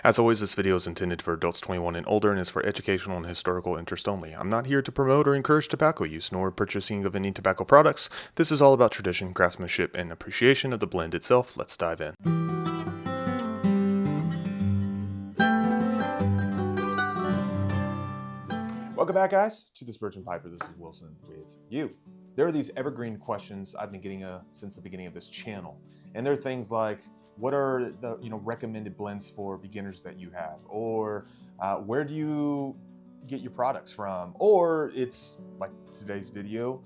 As always, this video is intended for adults 21 and older and is for educational and historical interest only. I'm not here to promote or encourage tobacco use nor purchasing of any tobacco products. This is all about tradition, craftsmanship, and appreciation of the blend itself. Let's dive in. Welcome back, guys, to the Spurgeon Piper. This is Wilson with you. There are these evergreen questions I've been getting since the beginning of this channel, and they're things like, what are the recommended blends for beginners that you have, or where do you get your products from, or it's like today's video,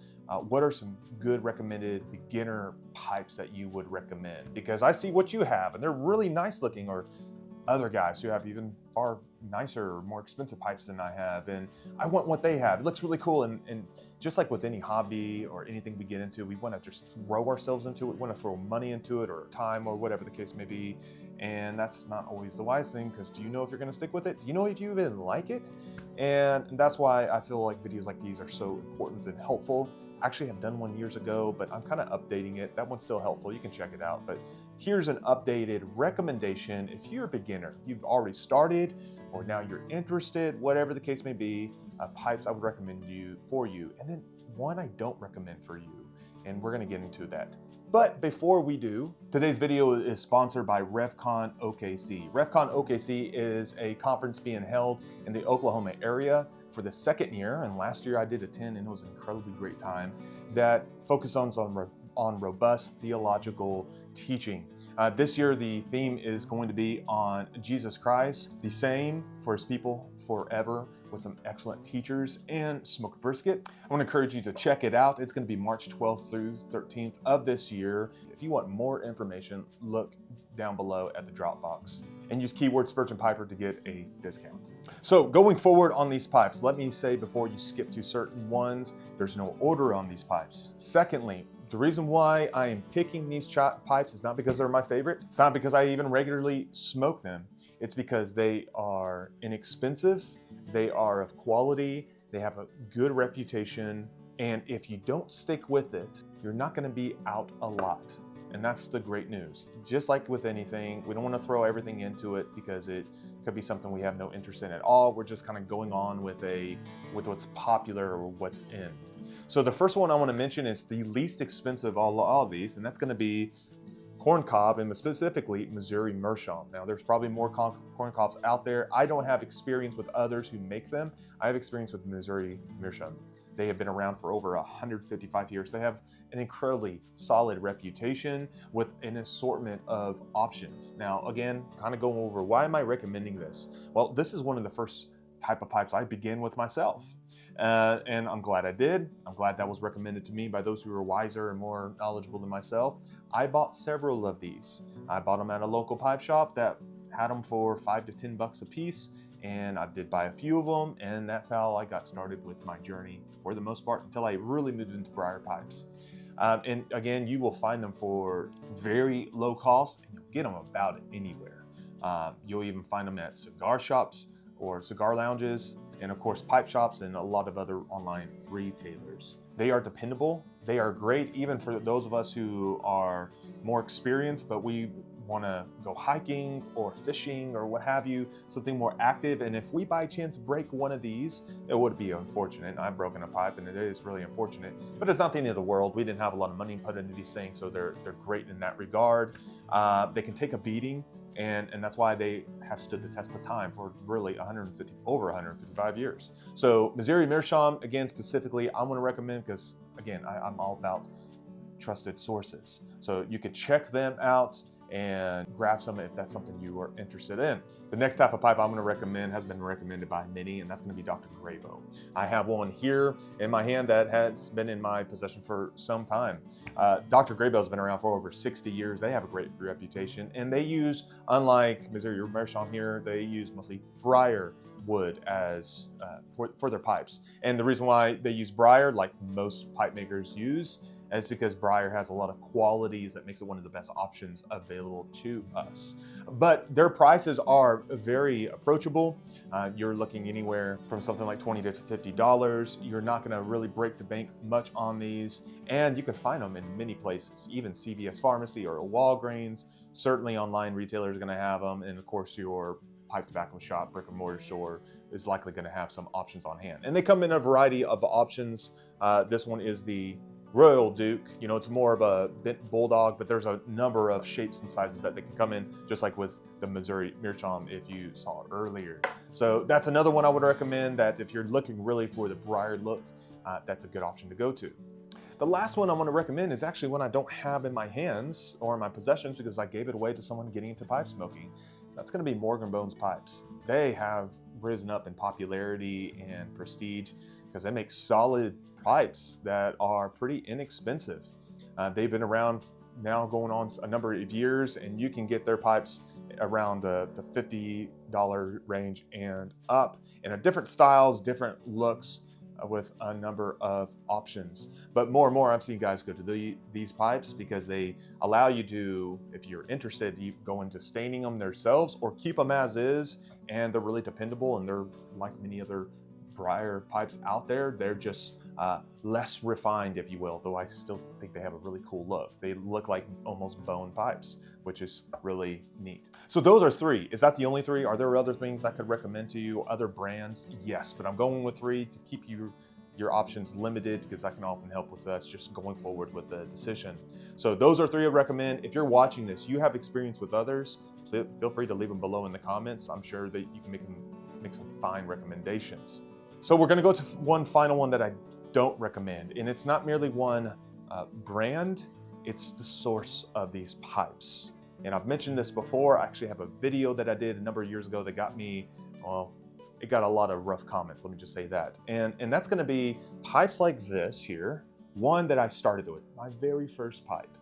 what are some good recommended beginner pipes that you would recommend? Because I see what you have, and they're really nice looking, or other guys who have even far nicer, more expensive pipes than I have, and I want what they have. It looks really cool, and just like with any hobby or anything we get into, we want to just throw ourselves into it. We want to throw money into it, or time, or whatever the case may be, and that's not always the wise thing, because do you know if you're going to stick with it? Do you know if you even like it? And that's why I feel like videos like these are so important and helpful. I actually have done one years ago, but I'm kind of updating it. That one's still helpful. You can check it out. But here's an updated recommendation. If you're a beginner, you've already started, or now you're interested, whatever the case may be, pipes I would recommend for you. And then one I don't recommend for you. And we're going to get into that. But before we do, today's video is sponsored by RevCon OKC. RevCon OKC is a conference being held in the Oklahoma area for the second year, and last year I did attend, and it was an incredibly great time, that focuses on robust theological teaching. This year the theme is going to be on Jesus Christ, the same for his people forever, with some excellent teachers and smoked brisket. I want to encourage you to check it out. It's going to be March 12th through 13th of this year. If you want more information, look down below at the drop box and use keyword Spurgeon Piper to get a discount. So going forward on these pipes, let me say before you skip to certain ones, there's no order on these pipes. Secondly, the reason why I am picking these pipes is not because they're my favorite. It's not because I even regularly smoke them. It's because they are inexpensive, they are of quality, they have a good reputation, and if you don't stick with it, you're not going to be out a lot. And that's the great news. Just like with anything, we don't want to throw everything into it because it could be something we have no interest in at all. We're just kind of going on with what's popular or what's in. So the first one I want to mention is the least expensive of all of these, and that's going to be corn cob, and specifically Missouri meerschaum. Now, there's probably more corn cobs out there. I don't have experience with others who make them. I have experience with Missouri meerschaum. They have been around for over 155 years. They have an incredibly solid reputation with an assortment of options. Now, again, kind of going over why am I recommending this? Well, this is one of the first type of pipes I began with myself. And I'm glad I did. I'm glad that was recommended to me by those who are wiser and more knowledgeable than myself. I bought several of these. I bought them at a local pipe shop that had them for $5 to $10 a piece, and I did buy a few of them, and that's how I got started with my journey for the most part until I really moved into briar pipes. And again, you will find them for very low cost, and you'll get them about anywhere. You'll even find them at cigar shops or cigar lounges, and of course pipe shops and a lot of other online retailers. They are dependable. They are great even for those of us who are more experienced, but we want to go hiking or fishing or what have you, something more active. And if we by chance break one of these, it would be unfortunate. I've broken a pipe and it is really unfortunate, but it's not the end of the world. We didn't have a lot of money put into these things, so they're great in that regard. They can take a beating, and that's why they have stood the test of time for really over 155 years. So Missouri meerschaum, again, specifically, I'm going to recommend because, again, I'm all about trusted sources. So you could check them out and grab some if that's something you are interested in. The next type of pipe I'm going to recommend has been recommended by many, and that's going to be Dr. Grabow. I have one here in my hand that has been in my possession for some time. Dr. Grabow has been around for over 60 years. They have a great reputation, and they use, unlike Missouri meerschaum here, they use mostly briar wood as for their pipes. And the reason why they use briar, like most pipe makers use, is because briar has a lot of qualities that makes it one of the best options available to us. But their prices are very approachable. You're looking anywhere from something like $20 to $50. You're not going to really break the bank much on these, and you can find them in many places, even CVS Pharmacy or Walgreens. Certainly online retailers are going to have them, and of course your pipe tobacco shop, brick and mortar store is likely going to have some options on hand. And they come in a variety of options. This one is the Royal Duke. You know, it's more of a bent bulldog, but there's a number of shapes and sizes that they can come in, just like with the Missouri meerschaum if you saw it earlier. So that's another one I would recommend, that if you're looking really for the briar look, that's a good option to go to. The last one I want to recommend is actually one I don't have in my hands or in my possessions because I gave it away to someone getting into pipe smoking. That's going to be Morgan Bones pipes. They have risen up in popularity and prestige because they make solid pipes that are pretty inexpensive. They've been around now going on a number of years, and you can get their pipes around the $50 range and up in different styles, different looks, with a number of options. But more and more I'm seeing guys go to these pipes because they allow you to, if you're interested, you go into staining them themselves or keep them as is, and they're really dependable, and they're like many other briar pipes out there. They're just less refined, if you will, though I still think they have a really cool look. They look like almost bone pipes, which is really neat. So those are three. Is that the only three? Are there other things I could recommend to you, other brands? Yes, but I'm going with three to keep your options limited, because that can often help with us just going forward with the decision. So those are three I recommend. If you're watching this, you have experience with others, feel free to leave them below in the comments. I'm sure that you can make some fine recommendations. So we're going to go to one final one that I don't recommend, and it's not merely one brand, it's the source of these pipes. And I've mentioned this before. I actually have a video that I did a number of years ago that got me, well, it got a lot of rough comments, let me just say that. And that's going to be pipes like this here. One that I started with, my very first pipe,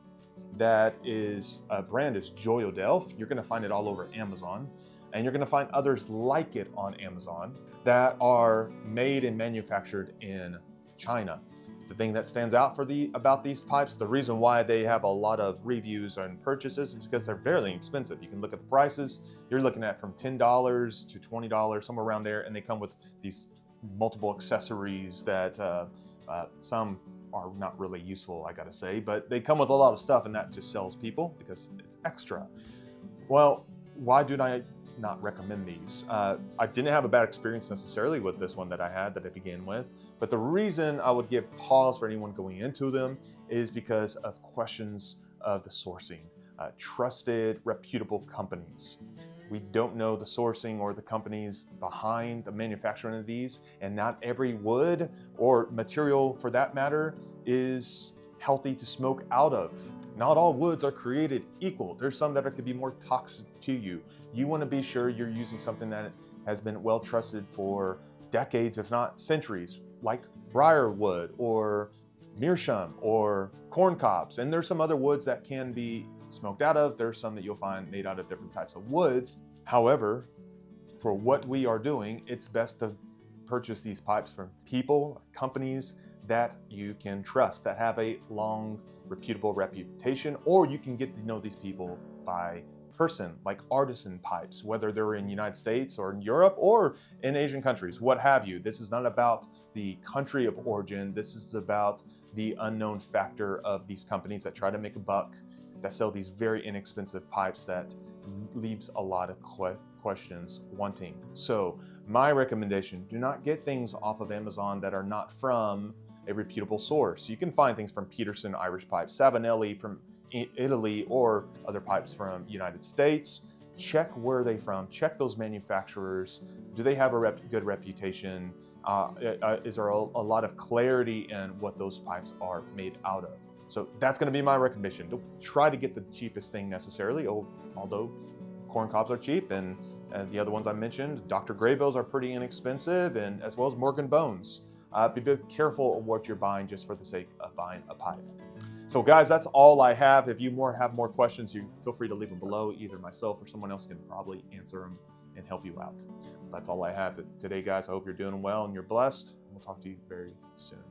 that is brand is Joyodelph. You're going to find it all over Amazon, and you're going to find others like it on Amazon that are made and manufactured in China. The thing that stands out about these pipes, the reason why they have a lot of reviews and purchases, is because they're fairly expensive. You can look at the prices. You're looking at from $10 to $20, somewhere around there, and they come with these multiple accessories that some are not really useful, I gotta say, but they come with a lot of stuff, and that just sells people because it's extra. Well, why do I not recommend these? I didn't have a bad experience necessarily with this one that I began with, but the reason I would give pause for anyone going into them is because of questions of the sourcing. Trusted, reputable companies. We don't know the sourcing or the companies behind the manufacturing of these, and not every wood or material for that matter is healthy to smoke out of. Not all woods are created equal. There's some that could be more toxic to you. You want to be sure you're using something that has been well trusted for decades, if not centuries, like briar wood or meerschaum or corn cobs. And there's some other woods that can be smoked out of. There's some that you'll find made out of different types of woods. However, for what we are doing, it's best to purchase these pipes from people, companies that you can trust, that have a long, reputable reputation, or you can get to know these people by person, like artisan pipes, whether they're in the United States or in Europe or in Asian countries, what have you. This is not about the country of origin. This is about the unknown factor of these companies that try to make a buck, that sell these very inexpensive pipes that leaves a lot of questions wanting. So my recommendation, do not get things off of Amazon that are not from a reputable source. You can find things from Peterson Irish pipes, Savinelli from Italy, or other pipes from United States. Check where they're from, check those manufacturers. Do they have a good reputation? Is there a lot of clarity in what those pipes are made out of? So that's going to be my recommendation. Don't try to get the cheapest thing necessarily, although corn cobs are cheap, and the other ones I mentioned, Dr. Grabows, are pretty inexpensive, and as well as Morgan Bones. Be careful of what you're buying just for the sake of buying a pipe. So guys, that's all I have. If you have more questions, you feel free to leave them below. Either myself or someone else can probably answer them and help you out. That's all I have today, guys. I hope you're doing well and you're blessed. We'll talk to you very soon.